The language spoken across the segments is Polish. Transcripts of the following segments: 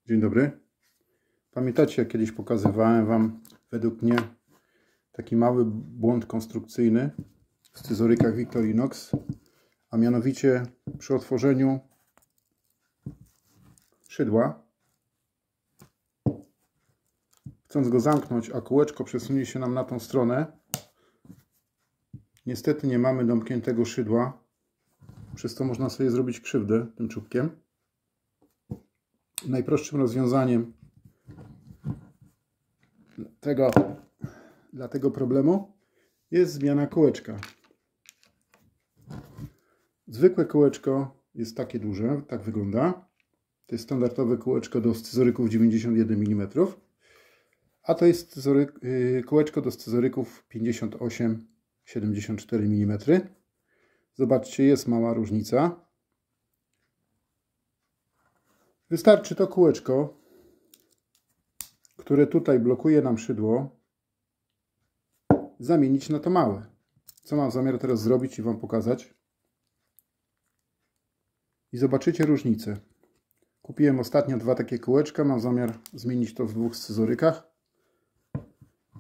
Dzień dobry. Pamiętacie, jak kiedyś pokazywałem Wam, według mnie, taki mały błąd konstrukcyjny w scyzorykach Victorinox, a mianowicie przy otworzeniu szydła, chcąc go zamknąć, a kółeczko przesunie się nam na tą stronę, niestety nie mamy domkniętego szydła, przez to można sobie zrobić krzywdę tym czubkiem. Najprostszym rozwiązaniem dla tego problemu jest zmiana kółeczka. Zwykłe kółeczko jest takie duże, tak wygląda. To jest standardowe kółeczko do scyzoryków 91 mm, a to jest kółeczko do scyzoryków 58-74 mm. Zobaczcie, jest mała różnica. Wystarczy to kółeczko, które tutaj blokuje nam szydło, zamienić na to małe. Co mam zamiar teraz zrobić i Wam pokazać. I zobaczycie różnicę. Kupiłem ostatnio dwa takie kółeczka, mam zamiar zmienić to w dwóch scyzorykach.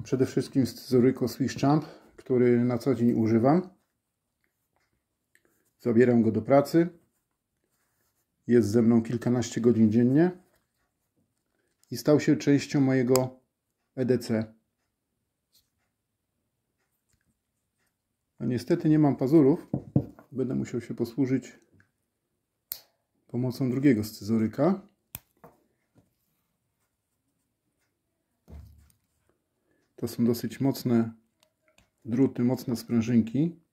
Przede wszystkim scyzoryku Swiss Champ, który na co dzień używam. Zabieram go do pracy. Jest ze mną kilkanaście godzin dziennie i stał się częścią mojego EDC. A niestety nie mam pazurów. Będę musiał się posłużyć pomocą drugiego scyzoryka. To są dosyć mocne druty, mocne sprężynki.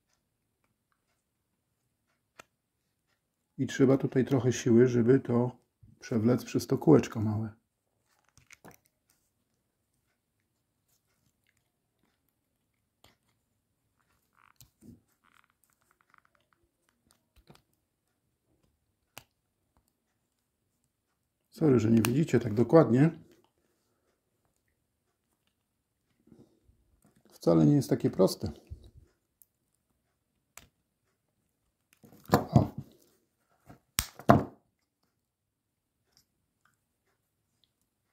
I trzeba tutaj trochę siły, żeby to przewlec przez to kółeczko małe. Sorry, że nie widzicie tak dokładnie. Wcale nie jest takie proste.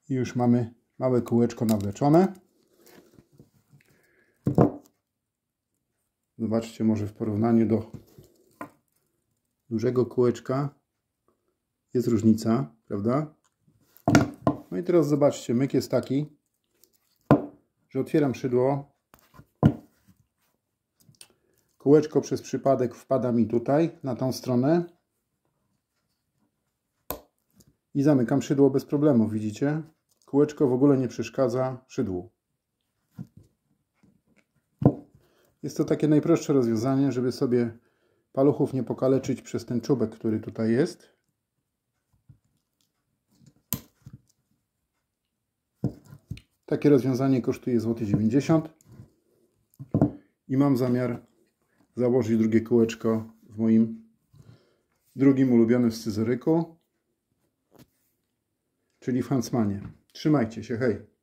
I już mamy małe kółeczko nawleczone. Zobaczcie, może w porównaniu do dużego kółeczka jest różnica, prawda? No i teraz zobaczcie, myk jest taki, że otwieram szydło. Kółeczko przez przypadek wpada mi tutaj, na tą stronę. I zamykam szydło bez problemu, widzicie? Kółeczko w ogóle nie przeszkadza szydłu. Jest to takie najprostsze rozwiązanie, żeby sobie paluchów nie pokaleczyć przez ten czubek, który tutaj jest. Takie rozwiązanie kosztuje złoty 90 i mam zamiar założyć drugie kółeczko w moim drugim ulubionym scyzoryku, czyli w Huntsmanie. Trzymajcie się, hej!